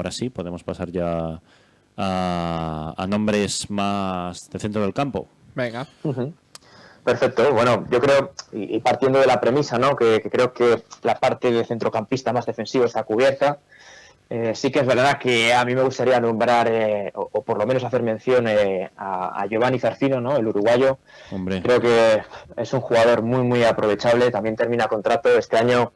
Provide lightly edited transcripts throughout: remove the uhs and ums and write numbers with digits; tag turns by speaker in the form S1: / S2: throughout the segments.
S1: ahora sí, podemos pasar ya a nombres más de centro del campo.
S2: Venga.
S3: Perfecto. Bueno, yo creo, y partiendo de la premisa, ¿no? Que creo que la parte de centrocampista más defensivo está cubierta. Sí que es verdad que a mí me gustaría nombrar, o por lo menos hacer mención a Giovanni Zarfino, ¿no? El uruguayo.
S1: Hombre.
S3: Creo que es un jugador muy, muy aprovechable. También termina contrato. Este año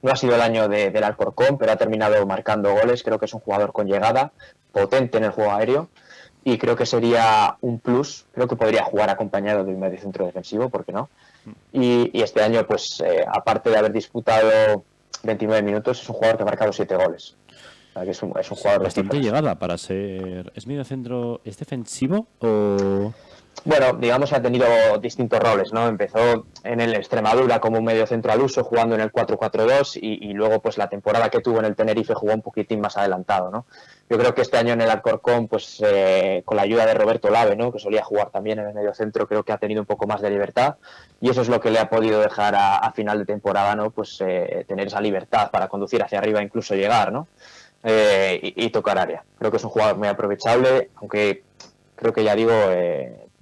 S3: no ha sido el año del Alcorcón, pero ha terminado marcando goles. Creo que es un jugador con llegada, potente en el juego aéreo. Y creo que sería un plus. Creo que podría jugar acompañado de un mediocentro defensivo, ¿por qué no? Y este año, pues, aparte de haber disputado 29 minutos, es un jugador que ha marcado 7 goles. O sea, que es un jugador
S1: bastante llegada para ser... ¿Es mediocentro? ¿Es defensivo o...?
S3: Bueno, digamos que ha tenido distintos roles, ¿no? Empezó en el Extremadura como un mediocentro al uso, jugando en el 4-4-2 y luego, pues, la temporada que tuvo en el Tenerife jugó un poquitín más adelantado, ¿no? Yo creo que este año en el Alcorcón, pues, con la ayuda de Roberto Lave, ¿no? Que solía jugar también en el mediocentro, creo que ha tenido un poco más de libertad y eso es lo que le ha podido dejar a final de temporada, ¿no? Pues tener esa libertad para conducir hacia arriba, incluso llegar, ¿no? Y tocar área. Creo que es un jugador muy aprovechable, aunque creo que, ya digo,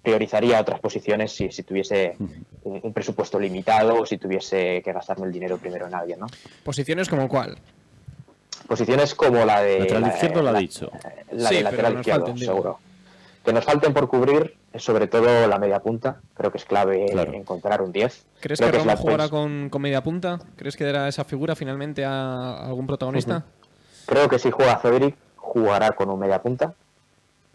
S3: priorizaría otras posiciones si tuviese un presupuesto limitado o si tuviese que gastarme el dinero primero en alguien, ¿no?
S2: ¿Posiciones como cuál?
S3: Posiciones como la de...
S1: Lateral izquierdo lo ha dicho.
S3: La
S2: Sí,
S3: de lateral izquierdo,
S2: falten,
S3: seguro. Que nos falten por cubrir es sobre todo la media punta. Creo que es clave encontrar un 10.
S2: ¿Crees
S3: Creo
S2: que
S3: es
S2: Romo jugará con media punta? ¿Crees que dará esa figura finalmente a algún protagonista?
S3: Creo que si juega Cedric, jugará con un media punta.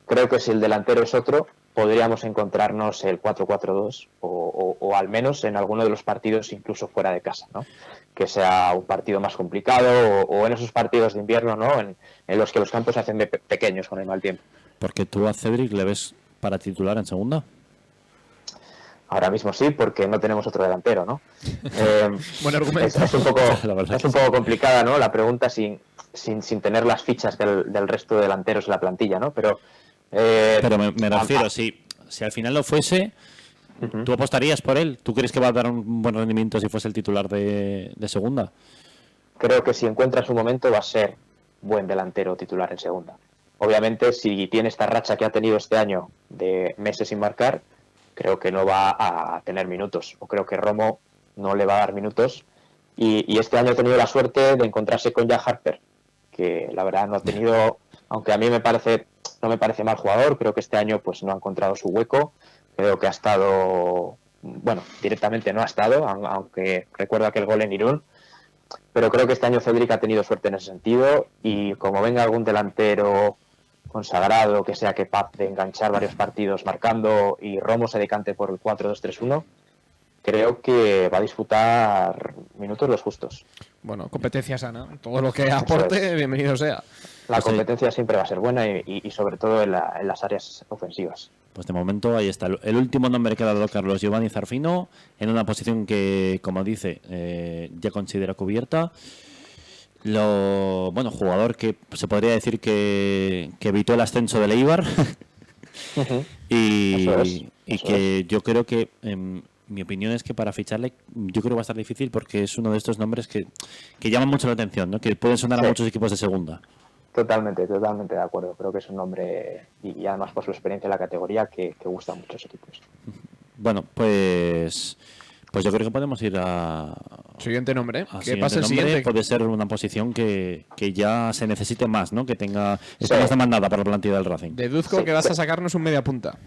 S3: Creo que si el delantero es otro, podríamos encontrarnos el 4-4-2 o al menos en alguno de los partidos incluso fuera de casa, ¿no? Que sea un partido más complicado o en esos partidos de invierno, ¿no? En los que los campos se hacen pequeños con el mal tiempo.
S1: Porque tú a Cedric le ves para titular en segunda.
S3: Ahora mismo sí, porque no tenemos otro delantero, ¿no?
S2: Buen argumento.
S3: Es un poco complicada, ¿no? La pregunta sin tener las fichas del resto de delanteros en la plantilla, ¿no? Pero
S1: me refiero, si al final lo fuese, ¿tú apostarías por él? ¿Tú crees que va a dar un buen rendimiento si fuese el titular de segunda?
S3: Creo que si encuentra su momento va a ser buen delantero titular en segunda. Obviamente, si tiene esta racha que ha tenido este año de meses sin marcar, creo que no va a tener minutos. O creo que Romo no le va a dar minutos. Y este año he tenido la suerte de encontrarse con Jack Harper, que la verdad no ha tenido, aunque a mí no me parece mal jugador, creo que este año pues no ha encontrado su hueco. Creo que ha estado, bueno, directamente no ha estado, aunque recuerdo aquel gol en Irún. Pero creo que este año Cedric ha tenido suerte en ese sentido y como venga algún delantero consagrado que sea capaz de enganchar varios partidos marcando y Romo se decante por el 4-2-3-1, creo que va a disputar minutos los justos.
S2: Bueno, competencia sana. Todo lo que aporte, bienvenido sea.
S3: La competencia siempre va a ser buena y sobre todo en las áreas ofensivas.
S1: Pues de momento ahí está. El último nombre que ha dado Carlos, Giovanni Zarfino, en una posición que, como dice, ya considera cubierta. Jugador que se podría decir que evitó el ascenso del Eibar. y que yo creo que, mi opinión es que para ficharle, yo creo que va a estar difícil porque es uno de estos nombres que llaman mucho la atención, ¿no? Que pueden sonar a muchos equipos de segunda.
S3: Totalmente de acuerdo. Creo que es un nombre, y además por su experiencia en la categoría, que gusta a muchos equipos.
S1: Bueno, pues yo creo que podemos ir a...
S2: Siguiente nombre. ¿Qué pasa el siguiente?
S1: Puede ser una posición que ya se necesite más, ¿no? Que esté más demandada por la plantilla del Racing.
S2: Deduzco que vas a sacarnos un media punta.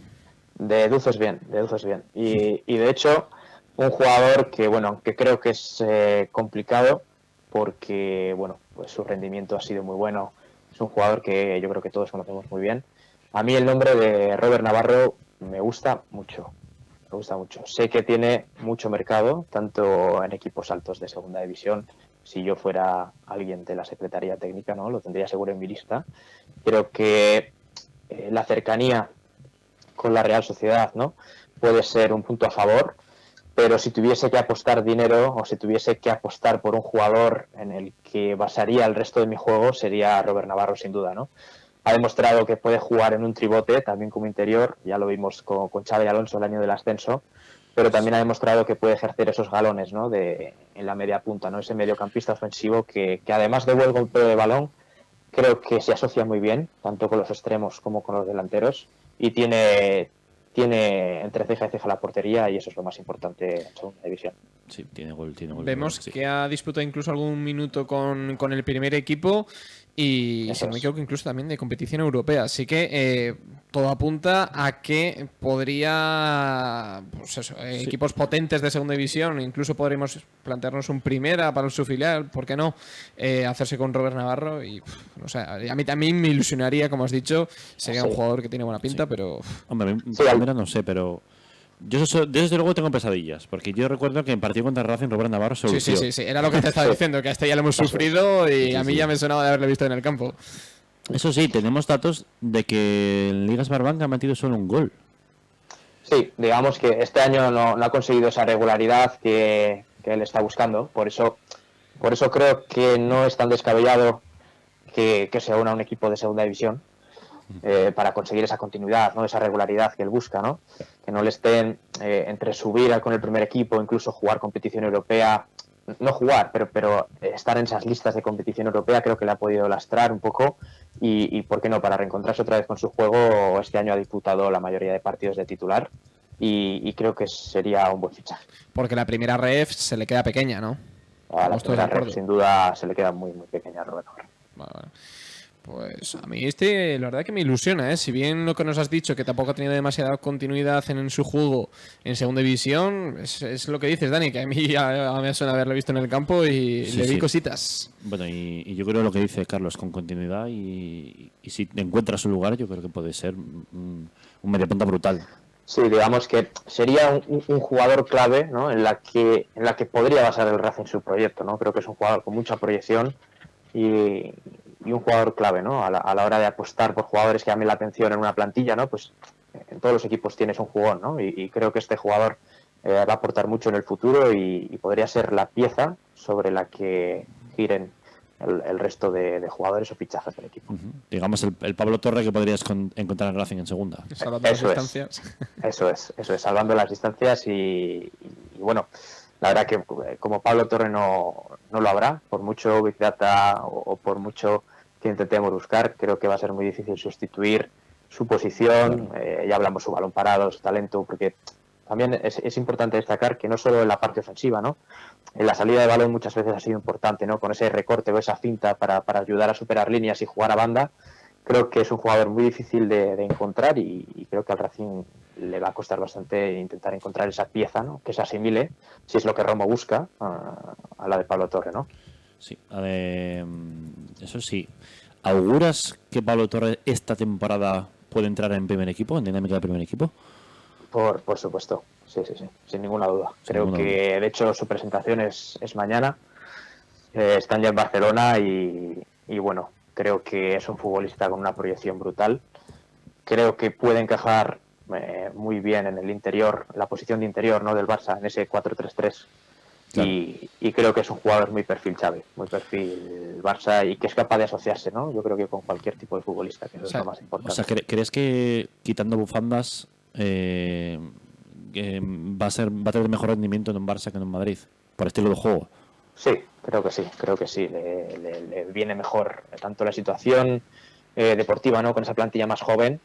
S3: Deduces bien. Y de hecho, un jugador que, bueno, que creo que es complicado porque, bueno, pues su rendimiento ha sido muy bueno. Es un jugador que yo creo que todos conocemos muy bien. A mí el nombre de Robert Navarro me gusta mucho. Sé que tiene mucho mercado, tanto en equipos altos de segunda división. Si yo fuera alguien de la Secretaría Técnica, ¿no? Lo tendría seguro en mi lista. Creo que la cercanía con la Real Sociedad, ¿no? Puede ser un punto a favor, pero si tuviese que apostar dinero o si tuviese que apostar por un jugador en el que basaría el resto de mi juego, sería Robert Navarro, sin duda, ¿no? Ha demostrado que puede jugar en un tribote, también como interior, ya lo vimos con Xabi Alonso el año del ascenso, pero también ha demostrado que puede ejercer esos galones, ¿no? En la media punta, ¿no? Ese mediocampista ofensivo que además de buen golpeo de balón, creo que se asocia muy bien, tanto con los extremos como con los delanteros, y tiene entre ceja y ceja la portería, y eso es lo más importante en segunda división.
S1: Sí, tiene gol.
S2: Vemos
S1: sí.
S2: que ha disputado incluso algún minuto con el primer equipo y
S3: Eso
S2: si no me
S3: es.
S2: equivoco incluso también de competición europea. Así que todo apunta a que podría, pues eso,
S1: Sí.
S2: equipos potentes de segunda división, incluso podríamos plantearnos un primera para su filial, ¿por qué no? Hacerse con Robert Navarro y no sé, a mí también me ilusionaría, como has dicho, sería un
S3: Sí.
S2: jugador que tiene buena pinta,
S1: Sí.
S2: pero
S1: Hombre,
S3: Sí,
S1: primera no sé, pero yo desde luego tengo pesadillas, porque yo recuerdo que en partido contra Racing Robert Navarro se lució.
S2: sí, era lo que te estaba
S3: Sí.
S2: diciendo, que a este ya lo hemos
S3: Eso es.
S2: sufrido y
S1: Sí,
S2: a mí
S1: sí.
S2: ya me sonaba de haberle visto en el campo.
S1: Eso sí, tenemos datos de que en Ligas Smartbank ha metido solo un gol.
S3: Sí, digamos que este año no ha conseguido esa regularidad que él está buscando, por eso creo que no es tan descabellado que se una a un equipo de segunda división, para conseguir esa continuidad, ¿no? Esa regularidad que él busca, ¿no? Que no le estén entre subir con el primer equipo, incluso jugar competición europea, no jugar, pero estar en esas listas de competición europea creo que le ha podido lastrar un poco y ¿por qué no? Para reencontrarse otra vez con su juego, este año ha disputado la mayoría de partidos de titular y creo que sería un buen fichaje.
S2: Porque la primera ref se le queda pequeña, ¿no?
S3: A la
S2: Estamos todos de
S3: primera ref,
S2: acuerdo.
S3: sin duda, se le queda muy, muy pequeña a Roberto.
S2: Vale. Pues a mí la verdad que me ilusiona, ¿eh? Si bien lo que nos has dicho, que tampoco ha tenido demasiada continuidad en su juego en segunda división, es lo que dices, Dani, que a mí ya me suena haberlo visto en el campo y
S1: Sí,
S2: le vi
S1: sí.
S2: cositas.
S1: Bueno, y yo creo lo que dice Carlos, con continuidad y si encuentra su lugar, yo creo que puede ser un mediapunta brutal.
S3: Sí, digamos que sería un jugador clave, ¿no? en la que podría basar el Racing su proyecto, ¿no? Creo que es un jugador con mucha proyección y un jugador clave, ¿no? A la hora de apostar por jugadores que llamen la atención en una plantilla, ¿no? Pues en todos los equipos tienes un jugón, ¿no? Y creo que este jugador va a aportar mucho en el futuro y podría ser la pieza sobre la que giren el resto de jugadores o fichajes del equipo.
S1: Digamos, el Pablo Torre que podrías encontrar en Racing en segunda.
S2: Salvando las
S3: Eso es.
S2: distancias.
S3: Eso es, salvando las distancias y bueno, la verdad que como Pablo Torre no lo habrá, por mucho Big Data o por mucho que intentemos buscar, creo que va a ser muy difícil sustituir su posición, ya hablamos su balón parado, su talento, porque también es importante destacar que no solo en la parte ofensiva, ¿no? En la salida de balón muchas veces ha sido importante, ¿no? Con ese recorte o esa finta para ayudar a superar líneas y jugar a banda. Creo que es un jugador muy difícil de encontrar y creo que al Racing le va a costar bastante intentar encontrar esa pieza, ¿no? Que se asimile, si es lo que Romo busca, a la de Pablo Torre, ¿no?
S1: Sí, eso sí. ¿Auguras que Pablo Torre esta temporada puede entrar en primer equipo, en dinámica de primer equipo?
S3: Por supuesto, sí, sin ninguna duda. Creo
S1: ninguna
S3: que
S1: duda.
S3: de hecho su presentación es mañana, están ya en Barcelona y bueno, creo que es un futbolista con una proyección brutal. Creo que puede encajar muy bien en el interior, la posición de interior, ¿no? del Barça, en ese 4-3-3.
S1: Claro.
S3: Y creo que es un jugador muy perfil Xavi, muy perfil Barça y que es capaz de asociarse, ¿no? Yo creo que con cualquier tipo de futbolista, que eso es lo más importante.
S1: O sea, ¿crees que quitando bufandas va a tener mejor rendimiento en un Barça que en un Madrid? Por estilo de juego.
S3: Sí, creo que sí. Le viene mejor tanto la situación deportiva, ¿no? Con esa plantilla más joven,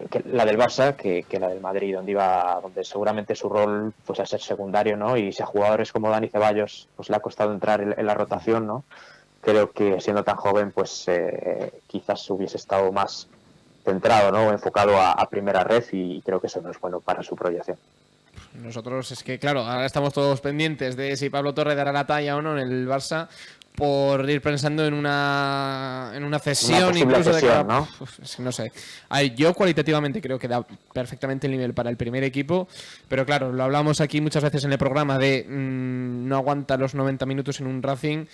S3: que la del Barça que la del Madrid, donde seguramente su rol pues a ser secundario, ¿no? Y si a jugadores como Dani Ceballos pues le ha costado entrar en la rotación, ¿no? Creo que siendo tan joven pues quizás hubiese estado más centrado, ¿no? Enfocado a primera red y creo que eso no es bueno para su proyección.
S2: Nosotros es que, claro, ahora estamos todos pendientes de si Pablo Torre dará la talla o no en el Barça por ir pensando en una cesión, incluso
S3: cesión,
S2: de cara,
S3: ¿no?
S2: es que no sé. Yo cualitativamente creo que da perfectamente el nivel para el primer equipo, pero claro, lo hablamos aquí muchas veces en el programa de no aguanta los 90 minutos en un Racing.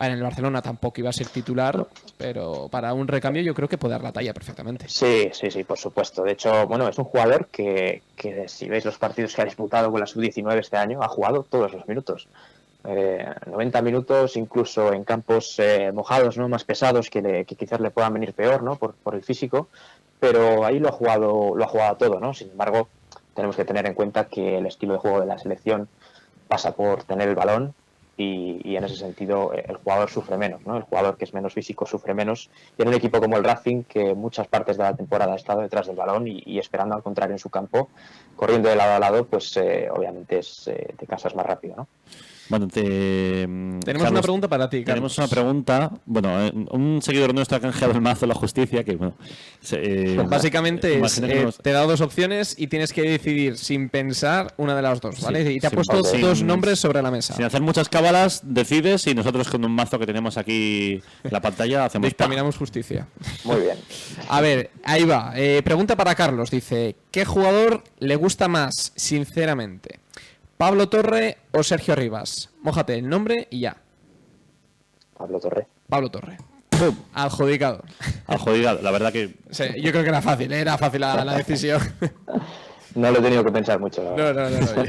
S2: En el Barcelona tampoco iba a ser titular, pero para un recambio yo creo que puede dar la talla perfectamente.
S3: Sí, por supuesto. De hecho, bueno, es un jugador que si veis los partidos que ha disputado con la Sub-19 este año, ha jugado todos los minutos. 90 minutos, incluso en campos mojados, ¿no? Más pesados, que quizás le puedan venir peor, ¿no? Por el físico, pero ahí lo ha jugado todo, ¿no? Sin embargo, tenemos que tener en cuenta que el estilo de juego de la selección pasa por tener el balón, y en ese sentido el jugador sufre menos, ¿no? El jugador que es menos físico sufre menos, y en un equipo como el Racing, que muchas partes de la temporada ha estado detrás del balón y esperando al contrario en su campo, corriendo de lado a lado, pues obviamente te cansas más rápido, ¿no?
S1: Bueno,
S2: Tenemos
S1: Carlos,
S2: una pregunta para ti,
S1: Tenemos
S2: Carlos.
S1: una pregunta. Bueno, un seguidor nuestro ha canjeado el mazo de la justicia. Que bueno.
S2: Básicamente
S1: imaginemos-
S2: te he dado dos opciones y tienes que decidir sin pensar una de las dos, ¿vale?
S1: Sí,
S2: Y te ha
S1: sin-
S2: puesto
S3: sin-
S2: dos nombres sobre la mesa.
S1: Sin hacer muchas cábalas, decides y nosotros con un mazo que tenemos aquí en la pantalla hacemos
S2: Dictaminamos justicia.
S3: Muy bien.
S2: A ver, ahí va. Pregunta para Carlos. Dice, ¿qué jugador le gusta más, sinceramente? ¿Pablo Torre o Sergio Rivas? Mójate el nombre y ya.
S3: Pablo Torre.
S2: Pablo Torre. Adjudicado.
S1: Adjudicado. La verdad que
S2: Sí, yo creo que era fácil la decisión.
S3: No lo he tenido que pensar mucho, la verdad.
S2: No.